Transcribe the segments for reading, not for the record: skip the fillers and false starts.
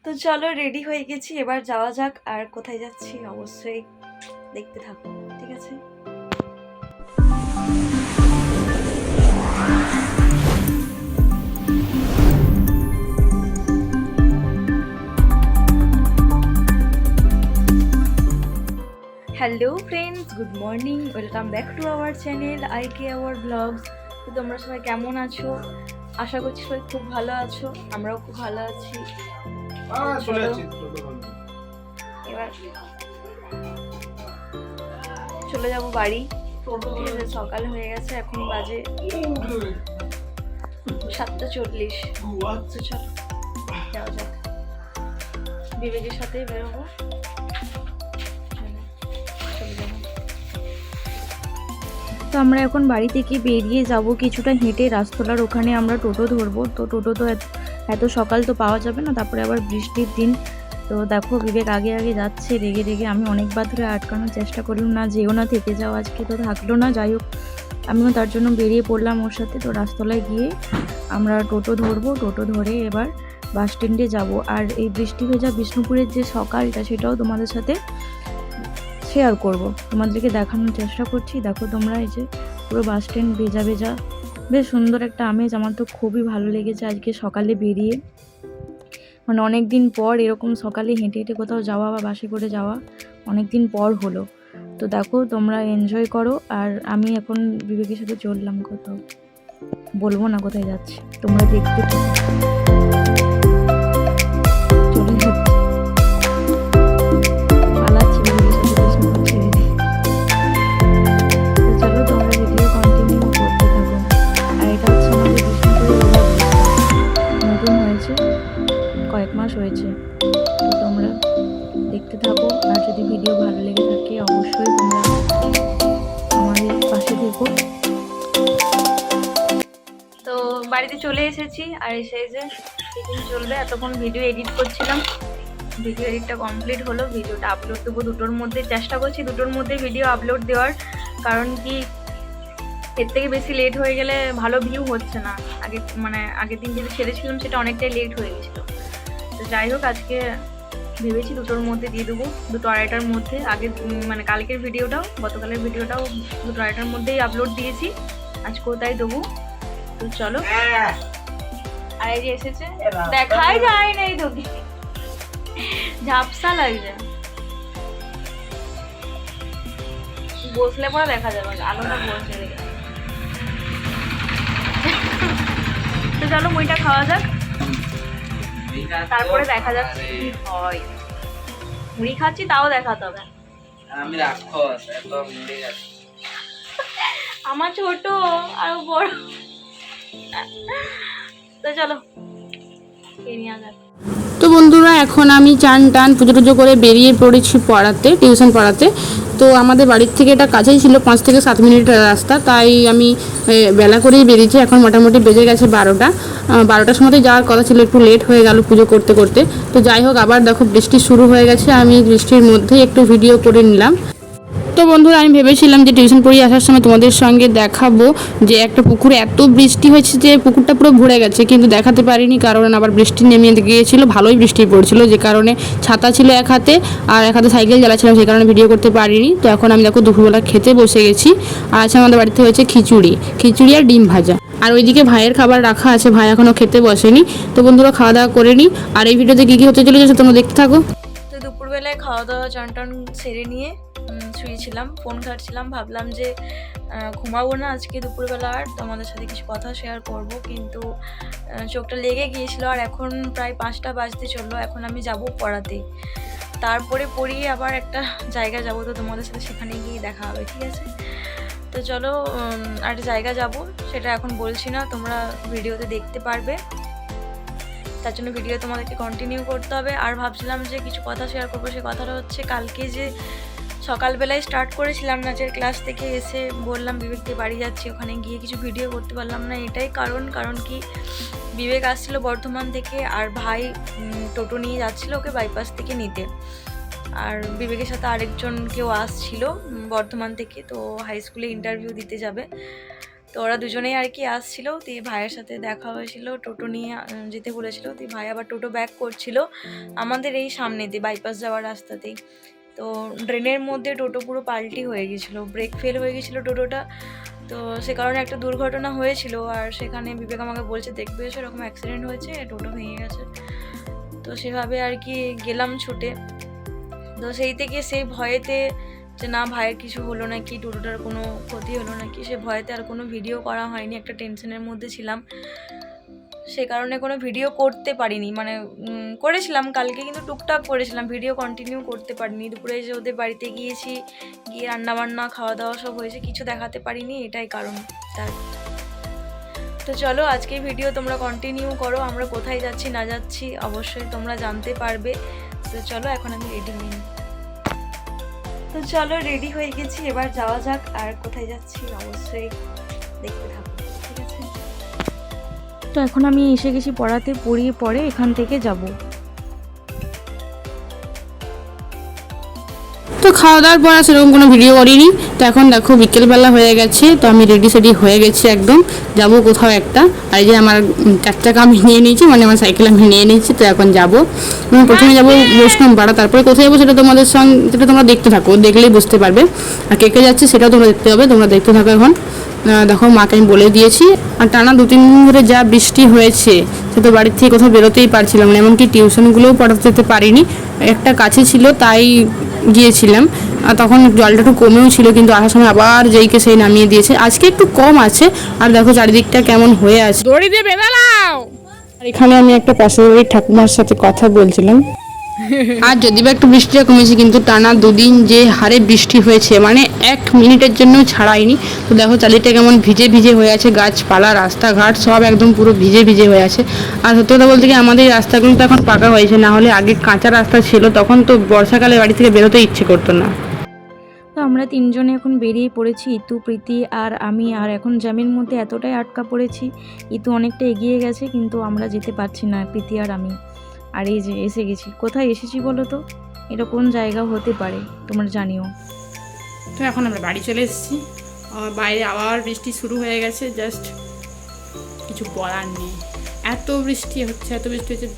তো চলো রেডি হয়ে গেছি, এবার যাওয়া যাক। আর কোথায় যাচ্ছি অবশ্যই দেখতে থাকো, ঠিক আছে? Hello friends, good morning, welcome back to our channel আইকে আওয়ার ব্লগস। তো তোমরা সবাই কেমন আছো? আশা করছি সবাই খুব ভালো আছো, আমরাও খুব ভালো আছি। এবার চলে যাব বাড়ি। সকাল হয়ে গেছে, এখন বাজে 7:40। তো চলো যাওয়া যাক, বিবেকের সাথেই বেরোবো। তো আমরা এখন বাড়ি থেকে বেরিয়ে যাব, কিছুটা হেঁটে রাস্তলার ওখানে আমরা টোটো ধরবো। তো টোটো তো এত সকাল তো পাওয়া যাবে না, তারপরে আবার বৃষ্টির দিন। তো দেখো বিবেক আগে আগে যাচ্ছে রেগে রেগে। আমি অনেকবার ধরে আটকানোর চেষ্টা করলাম, না যেও না, থেকে যাও, আজকে তো থাকলো না। যাই হোক আমিও তার জন্য বেরিয়ে পড়লাম ওর সাথে। তো রাস্তলায় গিয়ে আমরা টোটো ধরবো, টোটো ধরে এবার বাস স্ট্যান্ডে যাব। আর এই বৃষ্টি ভেজা বিষ্ণুপুরের যে সকালটা, সেটাও তোমাদের সাথে শেয়ার করব, তোমাদেরকে দেখানোর চেষ্টা করছি। দেখো তোমরা, এই যে পুরো বাস স্ট্যান্ড ভেজা ভেজা, বেশ সুন্দর একটা আমেজ। আমার তো খুবই ভালো লেগেছে আজকে সকালে বেরিয়ে, মানে অনেক দিন পর এরকম সকালে হেঁটে হেঁটে কোথাও যাওয়া বা বাসে করে যাওয়া অনেক দিন পর হলো। তো দেখো তোমরা এনজয় করো। আর আমি এখন বিবেকের সাথে চললাম কোথাও, বলবো না কোথায় যাচ্ছি, তোমরা দেখতে চলে যাচ্ছি, পালাচ্ছি বিবেকের সাথে বিষ্ণুপুর ছেড়ে দিয়ে। তো চলো তোমরা ভিডিও কন্টিনিউ করতে থাকো। আর এটা হচ্ছে আমাদের বিষ্ণুপুরের নতুন হয়েছে, কয়েক মাস হয়েছে। তো তোমরা দেখতে থাকো, আর যদি ভিডিও ভালো লেগে থাকে অবশ্যই তোমরা আমাদের পাশে থেকো। তো বাড়িতে চলে এসেছি, আর এসে যে টিফিন চলবে। এতক্ষণ ভিডিও এডিট করছিলাম, ভিডিও এডিটটা কমপ্লিট হলো। ভিডিওটা আপলোড দেবো 2টোর মধ্যে, চেষ্টা করছি 2টোর মধ্যে ভিডিও আপলোড দেওয়ার। কারণ কি, এর থেকে বেশি লেট হয়ে গেলে ভালো ভিউ হচ্ছে না। আগের দিন যেটা ছেড়েছিলাম সেটা অনেকটাই লেট হয়ে গেছিলো। তো যাই হোক আজকে ভেবেছি 2টোর মধ্যে দিয়ে দেবো, 2-2:30টার মধ্যে। কালকের ভিডিওটাও, গতকালের ভিডিওটাও 2-2:30টার মধ্যেই আপলোড দিয়েছি, আজকেও তাই দেবো। তো চলো। আর এই যে এসেছে, দেখাই যায় না, এই তোকে ঝাপসা লাগছে, বসলে পরে দেখা যাবে, আলোটা বসে দেখে। তো চলো মুইটা খাওয়া যাক, তারপরে দেখা যাচ্ছে কি হয়। মুড়ি খাচ্ছি তাও দেখাতে হবে। আমি রাক্ষস, এত মুড়ি খাচ্ছি। আমার ছোট আর বড়। তো চলো খেয়ে নিয়ে যাক। তো বন্ধুরা, এখন আমি চান টান পুজো টুজো করে বেরিয়ে পড়েছি পড়াতে, টিউশন পড়াতে। তো আমাদের বাড়ির থেকে এটা কাছেই ছিল, 5 থেকে 7 মিনিটের রাস্তা। তাই আমি বেলা করেই বেরিয়েছি। এখন মোটামুটি বেজে গেছে 12টা। 12টার সময়তে যাওয়ার কথা ছিল, একটু লেট হয়ে গেল পুজো করতে করতে। তো যাই হোক, আবার দেখো বৃষ্টি শুরু হয়ে গেছে। আমি বৃষ্টির মধ্যেই একটু ভিডিও করে নিলাম। তো বন্ধুরা, আমি ভেবেছিলাম যে টিউশন পড়িয়ে আসার সময় তোমাদের সঙ্গে দেখাবো যে একটা পুকুরে এত বৃষ্টি হয়েছে যে পুকুরটা পুরো ভরে গেছে, কিন্তু দেখাতে পারিনি কারণ আবার বৃষ্টি নেমে গিয়েছিল, ভালোই বৃষ্টি পড়ছিল, যে কারণে ছাতা ছিল এক হাতে আর এক হাতে সাইকেল চালাচ্ছিলাম, সেই কারণে ভিডিও করতে পারিনি। তো এখন আমি দেখো দুপুরবেলা খেতে বসে গেছি। আর আছে আমাদের বাড়িতে হয়েছে খিচুড়ি আর ডিম ভাজা। আর ওইদিকে ভাইয়ের খাবার রাখা আছে, ভাই এখনও খেতে বসেনি। তো বন্ধুরা খাওয়া দাওয়া করে নিই। আর এই ভিডিওতে কী কী হতে চলেছে তোমরা দেখতে থাকো। তো দুপুরবেলায় খাওয়া দাওয়া চান টান সেরে নিয়ে শুয়েছিলাম, ফোন ঘাটছিলাম। ভাবলাম যে ঘুমাবো না আজকে দুপুরবেলা, আর তোমাদের সাথে কিছু কথা শেয়ার করব, কিন্তু চোখটা লেগে গিয়েছিল। আর এখন প্রায় 5টা বাজতে চললো, এখন আমি যাব পড়াতে। তারপরে পড়িয়ে আবার একটা জায়গা যাব, তো তোমাদের সাথে সেখানে গিয়ে দেখা হবে, ঠিক আছে? তো চলো একটা জায়গা যাব, সেটা এখন বলছি না, তোমরা ভিডিওতে দেখতে পারবে। তার জন্য ভিডিও তোমাদেরকে কন্টিনিউ করতে হবে। আর ভাবছিলাম যে কিছু কথা শেয়ার করবো, সে কথাটা হচ্ছে কালকে যে সকালবেলায় স্টার্ট করেছিলাম নাচের ক্লাস থেকে এসে বললাম বিবেককে বাড়ি যাচ্ছি, ওখানে গিয়ে কিছু ভিডিও করতে পারলাম না। এটাই কারণ কি, বিবেক আসছিলো বর্ধমান থেকে, আর ভাই টোটো নিয়ে যাচ্ছিলো ওকে বাইপাস থেকে নিতে। আর বিবেকের সাথে আরেকজন কেউ আসছিল বর্ধমান থেকে, তো হাই স্কুলে ইন্টারভিউ দিতে যাবে। তো তো ওরা দুজনেই আর কি আসছিল, দিয়ে ভাইয়ের সাথে দেখা হয়েছিল, টোটো নিয়ে যেতে বলেছিল, দিয়ে ভাই আবার টোটো ব্যাক করছিল আমাদের এই সামনে দিয়ে বাইপাস যাওয়ার রাস্তাতেই। তো ড্রেনের মধ্যে টোটো পুরো পাল্টি হয়ে গেছিলো, ব্রেক ফেল হয়ে গেছিলো টোটোটা। তো সে কারণে একটা দুর্ঘটনা হয়েছিল, আর সেখানে বিবেক আমাকে বলছে দেখবে সেরকম অ্যাক্সিডেন্ট হয়েছে, টোটো ভেঙে গেছে। তো সেভাবে আর কি গেলাম ছুটে। তো সেই থেকে সেই ভয়েতে যে না ভাইয়ের কিছু হলো নাকি, টোটোটার কোনো ক্ষতি হলো নাকি, সে ভয়েতে আর কোনো ভিডিও করা হয়নি, একটা টেনশনের মধ্যে ছিলাম, সে কারণে কোনো ভিডিও করতে পারিনি। মানে করেছিলাম কালকে, কিন্তু টুকটাক করেছিলাম, ভিডিও কন্টিনিউ করতে পারিনি। দুপুরে যে ওদের বাড়িতে গিয়েছি, গিয়ে রান্নাবান্না খাওয়া দাওয়া সব হয়েছে, কিছু দেখাতে পারিনি, এটাই কারণ তার। তো চলো আজকের ভিডিও তোমরা কন্টিনিউ করো, আমরা কোথায় যাচ্ছি না যাচ্ছি অবশ্যই তোমরা জানতে পারবে। তো চলো এখন আমি রেডি হই। তো চলো রেডি হয়ে গেছি, এবার যাওয়া যাক। আর কোথায় যাচ্ছি অবশ্যই দেখতে থাকো, ঠিক আছে? তো এখন আমি এসে গেছি পড়াতে, পড়িয়ে পরে এখান থেকে যাব। তো খাওয়া দাওয়ার পর সেরকম কোনো ভিডিও করিনি। তো এখন দেখো বিকেলবেলা হয়ে গেছে, তো আমি রেডি সেডি হয়ে গেছি একদম, যাব কোথাও একটা। আর এই যে আমার 4 চাকা আমি নিয়ে নিয়েছি, মানে আমার সাইকেল আমি নিয়ে নিয়েছি। তো এখন যাবো, প্রথমে যাবো বৈষ্ণব পাড়া, তারপরে কোথায় যাবো সেটা তোমাদের সঙ্গে, যেটা তোমরা দেখতে থাকো, দেখলেই বুঝতে পারবে। আর কে কে যাচ্ছে সেটাও তোমরা দেখতে হবে, তোমরা দেখতে থাকো। এখন দেখো মাকে আমি বলে দিয়েছি। আর টানা 2-3 দিন ধরে যা বৃষ্টি হয়েছে, সে তো বাড়ির থেকে কোথাও বেরোতেই পারছিলাম না, এমনকি টিউশনগুলোও পড়াতে যেতে পারিনি। একটা কাছে ছিল তাই গিয়েছিলাম, আর তখন জলটা একটু কমেও ছিল, কিন্তু আসার সময় আবার যেইকে সেই নামিয়ে দিয়েছে। আজকে একটু কম আছে, আর দেখো চারিদিকটা কেমন হয়ে আছে। দড়ি দিয়ে বেঁধে নাও। আর এখানে আমি একটা পাশের বাড়ির ঠাকুমার সাথে কথা বলছিলাম। আর যদি বা একটু বৃষ্টিটা কমেছে, কিন্তু টানা 2 দিন যে হারে বৃষ্টি হয়েছে, মানে 1 মিনিটের জন্য ছাড়ায়নি। তো দেখো চারিদিকটা কেমন ভিজে ভিজে হয়ে আছে, গাছপালা রাস্তাঘাট সব একদম পুরো ভিজে ভিজে হয়ে আছে। আর সত্যি কথা বলতে কি, আমাদের এই রাস্তাগুলো তো এখন পাকা হয়েছে, না হলে আগে কাঁচা রাস্তা ছিল, তখন তো বর্ষাকালে বাড়ি থেকে বেরোতে ইচ্ছে করতো না। তো আমরা 3 জনে এখন বেরিয়ে পড়েছি, ইতু, প্রীতি আর আমি। আর এখন জ্যামের মধ্যে এতটাই আটকা পড়েছি, ইতু অনেকটা এগিয়ে গেছে, কিন্তু আমরা যেতে পারছি না, প্রীতি আর আমি। আর এই যে এসে গেছি। কোথায় এসেছি বলো তো? এটা কোন জায়গা হতে পারে তোমরা জানিও। তো এখন আমরা বাড়ি চলে এসেছি, বাইরে আবার বৃষ্টি শুরু হয়ে গেছে, জাস্ট কিছু বলার নেই। এত বৃষ্টি হচ্ছে,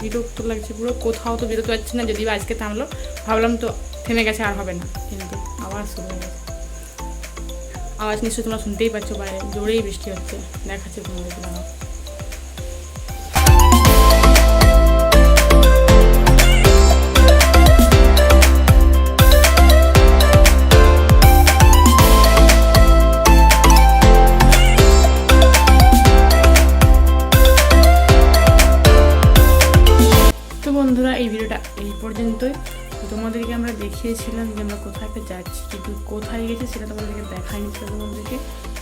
বিরক্ত লাগছে পুরো, কোথাও তো বেরোতে পারছি না। যদি আজকে থামলো, ভাবলাম তো থেমে গেছে আর হবে না, কিন্তু আবার শুরু হয়ে গেছে। আওয়াজ নিশ্চয়ই তোমরা শুনতেই পাচ্ছ, বাইরে জোরেই বৃষ্টি হচ্ছে, দেখাচ্ছে তোমাদের। বন্ধুরা এই ভিডিওটা এই পর্যন্তই। তোমাদেরকে আমরা দেখিয়েছিলাম যে আমরা কোথায় যাচ্ছি, কিন্তু কোথায় গেছি সেটা তোমাদেরকে দেখাইনি, সেটা তোমাদেরকে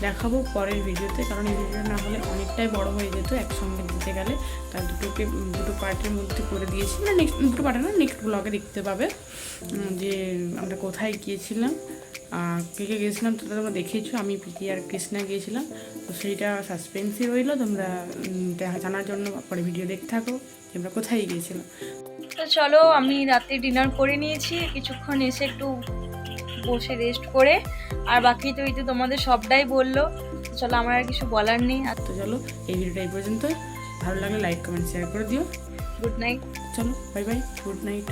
দেখাবো পরের ভিডিওতে। কারণ এই ভিডিওটা না হলে অনেকটাই বড় হয়ে যেত একসঙ্গে দিতে গেলে, তার দুটো পার্টের মধ্যে করে দিয়েছি। মানে নেক্সট দুটো পার্টের না, নেক্সট ব্লগে দেখতে পাবে যে আমরা কোথায় গিয়েছিলাম, কে কে গিয়েছিলাম সেটা তোমরা দেখিয়েছো। আমি প্রীতি আর কৃষ্ণা গিয়েছিলাম, তো সেইটা সাসপেন্সই রইলো, তোমরা জানার জন্য পরে ভিডিও দেখতে থাকো যে আমরা কোথায় গিয়েছিলাম। তো চলো আমি রাতে ডিনার করে নিয়েছি, কিছুক্ষণ এসে একটু বসে রেস্ট করে, আর বাকি তো এই তো তোমাদের সবটাই বললো। চলো আমার আর কিছু বলার নেই। আর তো চলো এই ভিডিওটা এই পর্যন্ত, ভালো লাগলে লাইক কমেন্ট শেয়ার করে দিও। Good night. চলো বাই বাই, গুড নাইট।